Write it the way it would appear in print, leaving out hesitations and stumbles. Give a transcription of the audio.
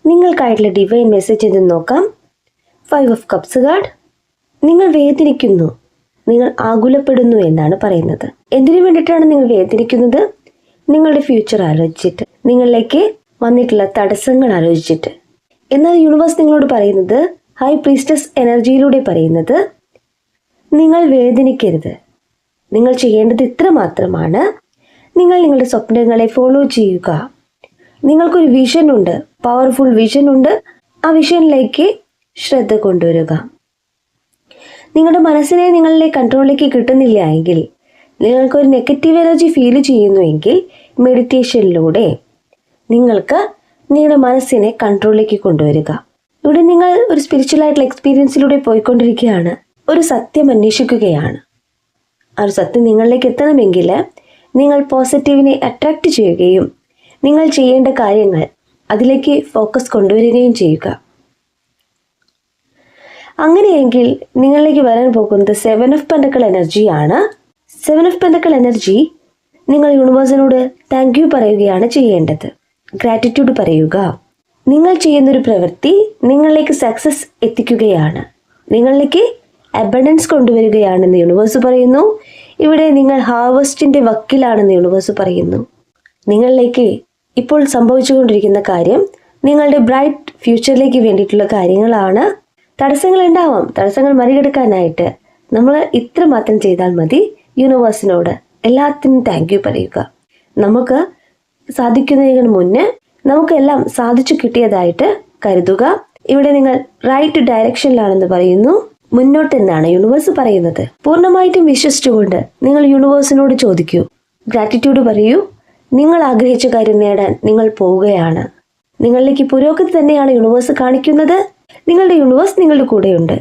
നിങ്ങൾക്കായിട്ടുള്ള divine message എന്തെന്ന് നോക്കാം. 5 of cups card. നിങ്ങൾ വേദനിക്കുന്നു, നിങ്ങൾ ആകുലപ്പെടുന്നു എന്നാണ് പറയുന്നത്. എന്തിനു വേണ്ടിയിട്ടാണ് നിങ്ങൾ വേദനിക്കുന്നത്? നിങ്ങളുടെ ഫ്യൂച്ചർ ആലോചിച്ചിട്ട്, നിങ്ങളിലേക്ക് വന്നിട്ടുള്ള തടസ്സങ്ങൾ ആലോചിച്ചിട്ട്. എന്നാൽ യൂണിവേഴ്സ് നിങ്ങളോട് പറയുന്നത്, ഹൈ പ്രീസ്റ്റസ് എനർജിയിലൂടെ പറയുന്നത്, നിങ്ങൾ വേദനിക്കരുത്. നിങ്ങൾ ചെയ്യേണ്ടത് ഇത്ര മാത്രമാണ്. നിങ്ങൾ നിങ്ങളുടെ സ്വപ്നങ്ങളെ ഫോളോ ചെയ്യുക. നിങ്ങൾക്കൊരു വിഷൻ ഉണ്ട്, പവർഫുൾ വിഷൻ ഉണ്ട്. ആ വിഷനിലേക്ക് ശ്രദ്ധ കൊണ്ടുവരിക. നിങ്ങളുടെ മനസ്സിനെ നിങ്ങളുടെ കൺട്രോളിലേക്ക് കിട്ടുന്നില്ല എങ്കിൽ, നിങ്ങൾക്കൊരു നെഗറ്റീവ് എനർജി ഫീൽ ചെയ്യുന്നുവെങ്കിൽ, മെഡിറ്റേഷനിലൂടെ നിങ്ങൾക്ക് നിങ്ങളുടെ മനസ്സിനെ കൺട്രോളിലേക്ക് കൊണ്ടുവരിക. ഇവിടെ നിങ്ങൾ ഒരു സ്പിരിച്വൽ ആയിട്ടുള്ള എക്സ്പീരിയൻസിലൂടെ പോയിക്കൊണ്ടിരിക്കുകയാണ്. ഒരു സത്യം അന്വേഷിക്കുകയാണ്. ആ ഒരു സത്യം നിങ്ങളിലേക്ക് എത്തണമെങ്കിൽ നിങ്ങൾ പോസിറ്റീവിനെ അട്രാക്റ്റ് ചെയ്യുകയും നിങ്ങൾ ചെയ്യേണ്ട കാര്യങ്ങൾ അതിലേക്ക് ഫോക്കസ് കൊണ്ടുവരികയും ചെയ്യുക. അങ്ങനെയെങ്കിൽ നിങ്ങളിലേക്ക് വരാൻ പോകുന്നത് 7 ഓഫ് പെന്റക്കിൾ എനർജിയാണ്. 7 ഓഫ് പെന്റക്കിൾ എനർജി, നിങ്ങൾ യൂണിവേഴ്സിനോട് താങ്ക് യു പറയുകയാണ് ചെയ്യേണ്ടത്. ഗ്രാറ്റിറ്റ്യൂഡ് പറയുക. നിങ്ങൾ ചെയ്യുന്നൊരു പ്രവൃത്തി നിങ്ങളിലേക്ക് സക്സസ് എത്തിക്കുകയാണ്, നിങ്ങളിലേക്ക് അബണ്ടൻസ് കൊണ്ടുവരികയാണെന്ന് യൂണിവേഴ്സ് പറയുന്നു. ഇവിടെ നിങ്ങൾ ഹാർവസ്റ്റിന്റെ വക്കിലാണെന്ന് യൂണിവേഴ്സ് പറയുന്നു. നിങ്ങളിലേക്ക് ഇപ്പോൾ സംഭവിച്ചുകൊണ്ടിരിക്കുന്ന കാര്യം നിങ്ങളുടെ ബ്രൈറ്റ് ഫ്യൂച്ചറിലേക്ക് വേണ്ടിയിട്ടുള്ള കാര്യങ്ങളാണ്. തടസ്സങ്ങൾ ഉണ്ടാവാം. തടസ്സങ്ങൾ മറികടക്കാനായിട്ട് നമ്മൾ ഇത്ര മാത്രം ചെയ്താൽ മതി. യൂണിവേഴ്സിനോട് എല്ലാത്തിനും താങ്ക് യു പറയുക. നമുക്ക് സാധിക്കുന്നതിന് മുന്നേ നമുക്കെല്ലാം സാധിച്ചു കിട്ടിയതായിട്ട് കരുതുക. ഇവിടെ നിങ്ങൾ റൈറ്റ് ഡയറക്ഷനിലാണെന്ന് പറയുന്നു. മുന്നോട്ടെന്നാണ് യൂണിവേഴ്സ് പറയുന്നത്. പൂർണ്ണമായിട്ടും വിശ്വസിച്ചുകൊണ്ട് നിങ്ങൾ യൂണിവേഴ്സിനോട് ചോദിക്കൂ, ഗ്രാറ്റിറ്റ്യൂഡ് പറയൂ. നിങ്ങൾ ആഗ്രഹിച്ച കാര്യം നേടാൻ നിങ്ങൾ പോവുകയാണ്. നിങ്ങളിലേക്ക് പുരോഗതി തന്നെയാണ് യൂണിവേഴ്സ് കാണിക്കുന്നത്. നിങ്ങളുടെ യൂണിവേഴ്സ് നിങ്ങളുടെ കൂടെയുണ്ട്.